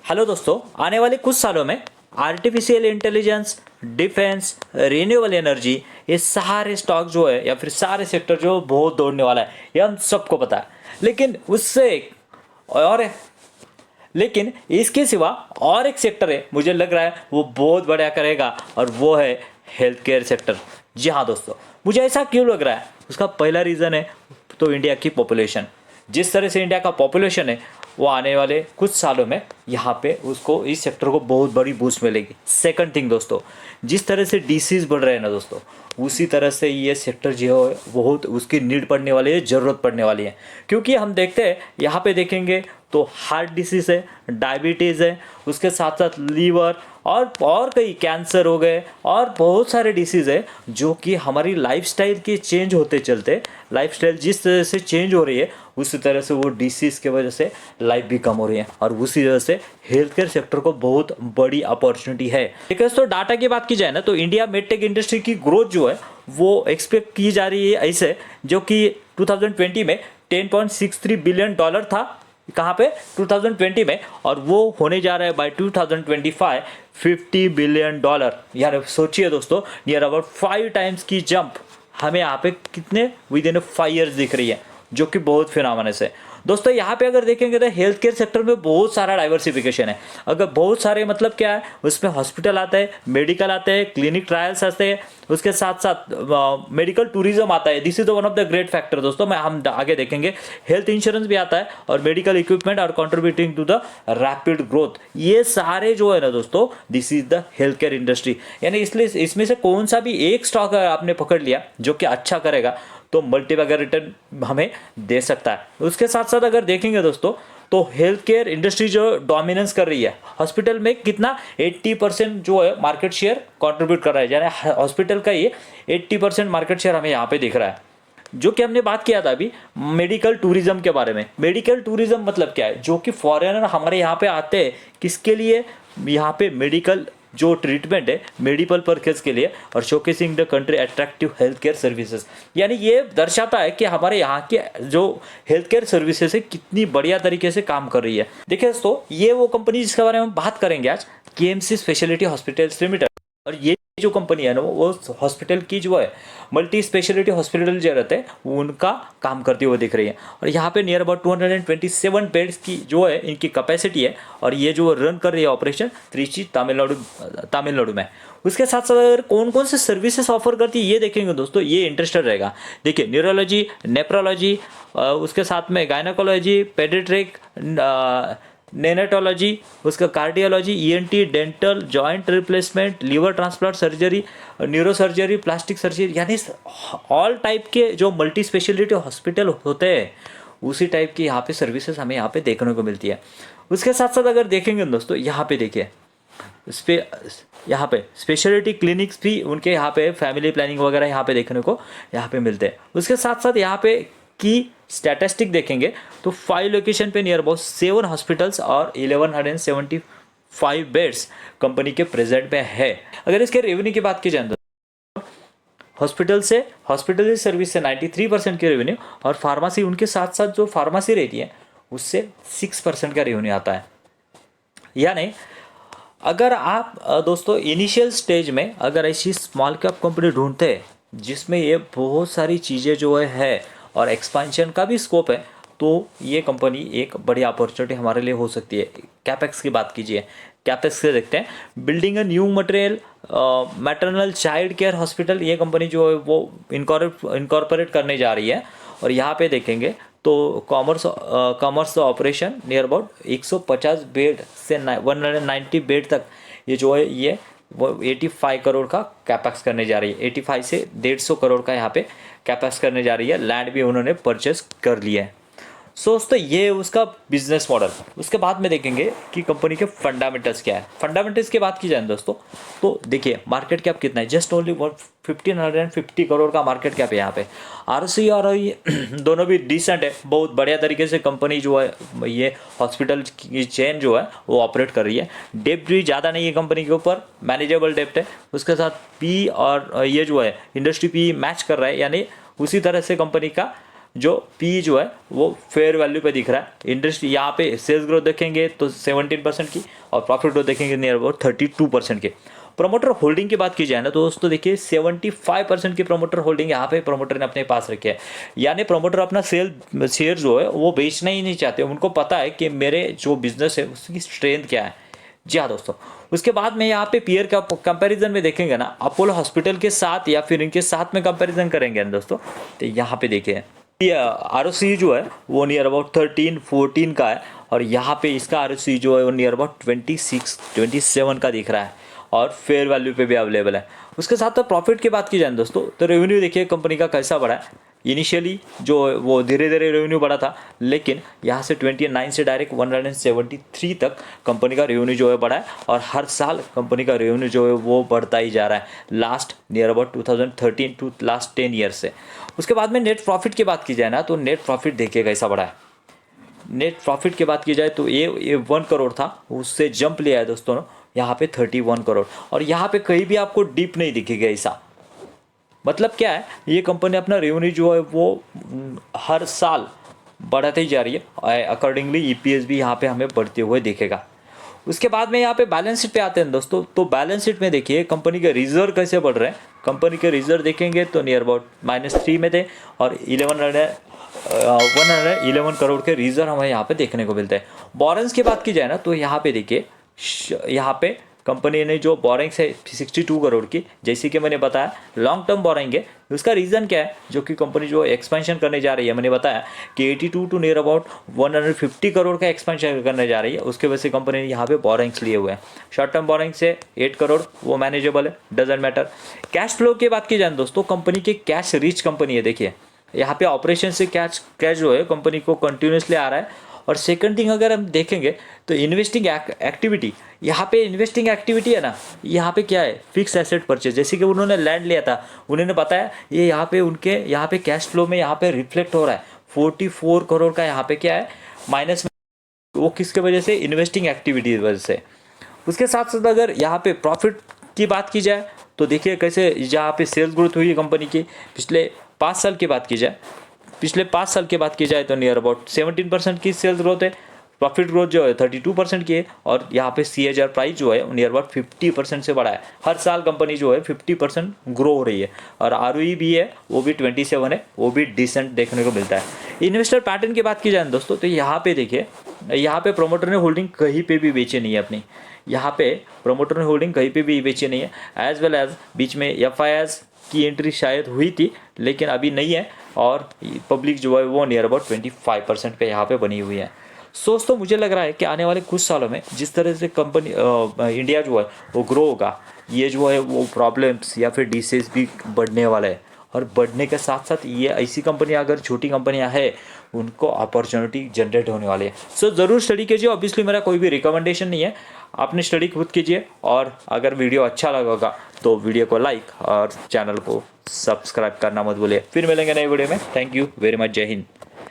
Hello दोस्तों, आने वाले कुछ सालों में artificial intelligence, defence, renewable energy, ये सारे स्टॉक जो है या फिर सारे सेक्टर जो बहुत दौड़ने वाला है, ये हम सबको पता है। लेकिन उससे और लेकिन इसके सिवा और एक सेक्टर है, मुझे लग रहा है वो बहुत बढ़िया करेगा, और वो है हेल्थ केयर सेक्टर। जी हाँ दोस्तों, मुझे ऐसा क्यों लग रहा है? उसका पहला रीज़न है तो इंडिया की पॉपुलेशन। जिस तरह से इंडिया का पॉपुलेशन है, वो आने वाले कुछ सालों में यहाँ पे उसको इस सेक्टर को बहुत बड़ी बूस्ट मिलेगी। सेकंड थिंग दोस्तों, जिस तरह से डिसीज़ बढ़ रहे हैं ना दोस्तों, उसी तरह से ये सेक्टर जो है बहुत उसकी नीड पड़ने वाली है, ज़रूरत पड़ने वाली है। क्योंकि हम देखते हैं यहाँ पे देखेंगे तो हार्ट डिसीज़ है, डायबिटीज़ है, उसके साथ साथ लीवर और कई कैंसर हो गए, और बहुत सारे डिसीज़ है जो कि हमारी लाइफस्टाइल के चेंज होते चलते, लाइफस्टाइल जिस तरह से चेंज हो रही है उसी तरह से वो डिसीज़ की वजह से लाइफ भी कम हो रही है, और उसी वजह से हेल्थ केयर सेक्टर को बहुत बड़ी अपॉर्चुनिटी है। लेकिन तो डाटा की बात की जाए ना, तो इंडिया मेडटेक इंडस्ट्री की ग्रोथ जो है वो एक्सपेक्ट की जा रही है ऐसे, जो कि 2020 में $10.63 बिलियन था। कहाँ पे? 2020 में। और वो होने जा रहा है बाय 2025 $50 बिलियन। यार सोचिए दोस्तों, नियर अबाउट 5 टाइम्स की जंप हमें यहाँ पे कितने विद इन 5 ईयर्स दिख रही है, जो कि बहुत फिनोमिनस है दोस्तों। यहाँ पे अगर देखेंगे तो हेल्थ केयर सेक्टर में बहुत सारा डाइवर्सिफिकेशन है। अगर बहुत सारे मतलब क्या है, उसमें हॉस्पिटल आते हैं, मेडिकल आते हैं, क्लिनिक ट्रायल्स आते हैं, उसके साथ साथ मेडिकल टूरिज्म आता है। This is one of the great factor दोस्तों। हम आगे देखेंगे हेल्थ इंश्योरेंस भी आता है, और मेडिकल इक्विपमेंट और contributing to the rapid growth. ये सारे जो है ना दोस्तों, this is the health care industry. यानी इसलिए इसमें से कौन सा भी एक स्टॉक आपने पकड़ लिया जो कि अच्छा करेगा, तो मल्टीबैगर रिटर्न हमें दे सकता है। उसके साथ साथ अगर देखेंगे दोस्तों, तो हेल्थ केयर इंडस्ट्री जो डोमिनेंस कर रही है, हॉस्पिटल में कितना 80% जो है मार्केट शेयर कंट्रीब्यूट कर रहा है। यानी हॉस्पिटल का ये 80% मार्केट शेयर हमें यहाँ पे दिख रहा है। जो कि हमने बात किया था अभी मेडिकल टूरिज्म के बारे में। मेडिकल टूरिज्म मतलब क्या है? जो कि फॉरेनर हमारे यहाँ पे आते हैं, किसके लिए? यहाँ पे मेडिकल जो ट्रीटमेंट है मेडिकल पर्पस के लिए, और showcasing the country attractive health care services. यानी ये दर्शाता है कि हमारे यहाँ के जो हेल्थ केयर सर्विसेज है कितनी बढ़िया तरीके से काम कर रही है। देखिए दोस्तों, ये वो कंपनी जिसके बारे में हम बात करेंगे आज, केएमसी स्पेशलिटी हॉस्पिटल्स लिमिटेड। और ये जो कंपनी है ना, वो हॉस्पिटल की जो है मल्टी स्पेशलिटी हॉस्पिटल जो रहते हैं उनका काम करती हुई दिख रही है। और यहाँ पे नियर अबाउट 227 बेड्स की जो है इनकी कैपेसिटी है, और ये जो रन कर रही है ऑपरेशन त्रिची तमिलनाडु में। उसके साथ साथ अगर कौन कौन से सर्विसेज ऑफर करती है ये देखेंगे दोस्तों, ये इंटरेस्टेड रहेगा। देखिए, न्यूरोलॉजी, नेफ्रोलॉजी, उसके साथ में गायनाकोलॉजी, पेडिट्रिक, नेनेटोलॉजी, उसका cardiology, ENT, dental, joint replacement, liver transplant surgery, neuro surgery, plastic surgery, यानी ऑल टाइप के जो मल्टी स्पेशलिटी हॉस्पिटल होते हैं उसी टाइप की यहाँ पे सर्विसेज हमें यहाँ पे देखने को मिलती है। उसके साथ साथ अगर देखेंगे दोस्तों, यहाँ पे देखिए यहाँ पे स्पेशलिटी क्लिनिक्स भी उनके यहाँ पे फैमिली प्लानिंग वगैरह यहाँ पे देखने को यहाँ पे मिलते हैं। उसके साथ साथ यहाँ पे की स्टैटिस्टिक देखेंगे तो 5 लोकेशन पे नियर अबाउट 7 हॉस्पिटल्स और 1175 बेड्स कंपनी के प्रेजेंट में है। अगर इसके रेवेन्यू की बात की जाए तो हॉस्पिटल सर्विस से 93% के रेवेन्यू, और फार्मेसी उनके साथ साथ जो फार्मेसी रहती है उससे 6% का रेवेन्यू आता है। यानी अगर आप दोस्तों इनिशियल स्टेज में अगर ऐसी स्मॉल कैप कंपनी ढूंढते हैं जिसमें ये बहुत सारी चीज़ें जो है और एक्सपेंशन का भी स्कोप है, तो ये कंपनी एक बड़ी अपॉर्चुनिटी हमारे लिए हो सकती है। कैपेक्स की बात कीजिए, कैपेक्स से देखते हैं, building a new material maternal child care hospital, ये कंपनी जो है वो इनकॉर्पोरेट करने जा रही है। और यहाँ पे देखेंगे तो commerce operation near about 150 bed से 190 बेड तक ये जो है ये वो 85 करोड़ का कैपेक्स करने जा रही है। 85 से 150 करोड़ का यहाँ पे कैपेक्स करने जा रही है। लैंड भी उन्होंने परचेस कर लिया है। सो दोस्तों, ये उसका बिजनेस मॉडल। उसके बाद में देखेंगे कि कंपनी के फंडामेंटल्स क्या है। फंडामेंटल्स की बात की जाए दोस्तों, तो देखिए मार्केट कैप कितना है, जस्ट ओनली 1550 करोड़ का मार्केट कैप है यहाँ पे। आरसी और दोनों भी डिसेंट है, बहुत बढ़िया तरीके से कंपनी जो है ये हॉस्पिटल की चेन जो है वो ऑपरेट कर रही है। डेप्ट भी ज़्यादा नहीं है कंपनी के ऊपर, मैनेजेबल डेप्ट है। उसके साथ पी और ये जो है इंडस्ट्री पी मैच कर रहा है, यानी उसी तरह से कंपनी का जो पी जो है वो फेयर वैल्यू पे दिख रहा है। इंडस्ट्री यहाँ पे सेल्स ग्रोथ देखेंगे तो 17% की और प्रॉफिट ग्रोथ देखेंगे नियर अबाउट 32% के। प्रमोटर होल्डिंग की बात की जाए ना तो दोस्तों देखिए 75% की प्रमोटर होल्डिंग यहाँ पे प्रमोटर ने अपने पास रखे है। यानी प्रमोटर अपना शेयर जो है वो बेचना ही नहीं चाहते, उनको पता है कि मेरे जो बिजनेस है उसकी स्ट्रेंथ क्या है। जी हाँ दोस्तों, उसके बाद में यहाँ पे पीयर का कंपैरिजन में देखेंगे ना, अपोलो हॉस्पिटल के साथ या फिर इनके साथ में कंपैरिजन करेंगे ना दोस्तों, तो यहाँ पे देखिए ROCE जो है वो नियर अबाउट 13-14 का है और यहाँ पे इसका ROCE जो है वो नियर अबाउट 26-27 का दिख रहा है और फेयर वैल्यू पे भी अवेलेबल है। उसके साथ तो प्रॉफिट की बात की जाए दोस्तों तो रेवेन्यू देखिए कंपनी का कैसा बढ़ा है। इनिशियली जो वो धीरे धीरे रेवेन्यू बढ़ा था, लेकिन यहाँ से 29 से डायरेक्ट 173 तक कंपनी का रेवेन्यू जो है बढ़ा है और हर साल कंपनी का रेवेन्यू जो है वो बढ़ता ही जा रहा है last near about 2013 to last 10 years से। उसके बाद में नेट प्रॉफिट की बात की जाए ना तो नेट प्रॉफिट देखिए कैसा बढ़ा है। नेट प्रॉफिट की बात की जाए तो ये 1 करोड़ था, उससे जंप लिया है दोस्तों यहाँ पे 31 करोड़ और यहाँ पे कहीं भी आपको डिप नहीं दिखेगा ऐसा। मतलब क्या है, ये कंपनी अपना रेवेन्यू जो है वो हर साल बढ़ाते ही जा रही है। अकॉर्डिंगली EPS भी यहाँ पे हमें बढ़ते हुए दिखेगा। उसके बाद में यहाँ पे बैलेंस शीट पे आते हैं दोस्तों, तो बैलेंस शीट में देखिए कंपनी के रिजर्व कैसे बढ़ रहे हैं। कंपनी के रिजर्व देखेंगे तो नियर अबाउट -3 में थे और 111 करोड़ के रिजर्व हमें यहाँ पे देखने को मिलते हैं। बोरेंस की बात की जाए ना तो यहाँ पे देखिए, यहाँ पे कंपनी ने जो बोरिंग्स है 62 करोड़ की, जैसे कि मैंने बताया लॉन्ग टर्म बोरिंग है। उसका रीज़न क्या है, जो कि कंपनी जो एक्सपेंशन करने जा रही है, मैंने बताया कि 82 टू नियर अबाउट 150 करोड़ का एक्सपेंशन करने जा रही है, उसके वजह से कंपनी ने यहाँ पे बोरिंग्स लिए हुए हैं। शॉर्ट टर्म बोरिंग से 8 करोड़ वो मैनेजेबल है, डजेंट मैटर। कैश फ्लो की बात की जाए दोस्तों, कंपनी की कैश रिच कंपनी है। देखिए यहाँ पे ऑपरेशन से कैश जो है कंपनी को कंटिन्यूसली आ रहा है। और सेकंड थिंग अगर हम देखेंगे तो इन्वेस्टिंग एक्टिविटी, यहाँ पे इन्वेस्टिंग एक्टिविटी है ना, यहाँ पे क्या है फिक्स एसेट परचेज। जैसे कि उन्होंने लैंड लिया था, उन्होंने बताया ये यहाँ पे उनके यहाँ पे कैश फ्लो में यहाँ पे रिफ्लेक्ट हो रहा है 44 करोड़ का यहाँ पे क्या है माइनस में, वो किसके वजह से, इन्वेस्टिंग एक्टिविटी की वजह से। उसके साथ साथ अगर यहाँ पे प्रॉफिट की बात की जाए तो देखिए कैसे जहाँ पे सेल्स ग्रोथ हुई है कंपनी की पिछले 5 साल की बात की जाए, पिछले 5 साल की बात की जाए तो नियर अबाउट 17% की सेल्स ग्रोथ है। प्रॉफिट ग्रोथ जो है 32% की है और यहाँ पे CAGR प्राइस जो है नियर अबाउट 50% से बढ़ा है। हर साल कंपनी जो है 50% ग्रो हो रही है और ROE भी है वो भी 27 है, वो भी डिसेंट देखने को मिलता है। इन्वेस्टर पैटर्न की बात की जाए दोस्तों तो यहाँ पे देखिए, यहाँ पे प्रोमोटर ने होल्डिंग कहीं पे भी बेची नहीं है अपनी, यहाँ पे प्रोमोटर ने होल्डिंग कहीं पे भी बेची नहीं है। एज वेल एज बीच में FIS की एंट्री शायद हुई थी लेकिन अभी नहीं है और पब्लिक जो है वो नियर अबाउट 25% पे यहाँ पे बनी हुई है। सोच तो मुझे लग रहा है कि आने वाले कुछ सालों में जिस तरह से कंपनी इंडिया जो है वो ग्रो होगा, ये जो है वो प्रॉब्लम्स या फिर डिसीज भी बढ़ने वाला है और बढ़ने के साथ साथ ये ऐसी कंपनियां, अगर छोटी कंपनियां हैं, उनको अपॉर्चुनिटी जनरेट होने वाली है। सो ज़रूर स्टडी कीजिए। ऑब्वियसली मेरा कोई भी रिकमेंडेशन नहीं है, आपने स्टडी खुद कीजिए और अगर वीडियो अच्छा लगेगा तो वीडियो को लाइक और चैनल को सब्सक्राइब करना मत भूलिए। फिर मिलेंगे नए वीडियो में। Thank you very much. जय हिंद।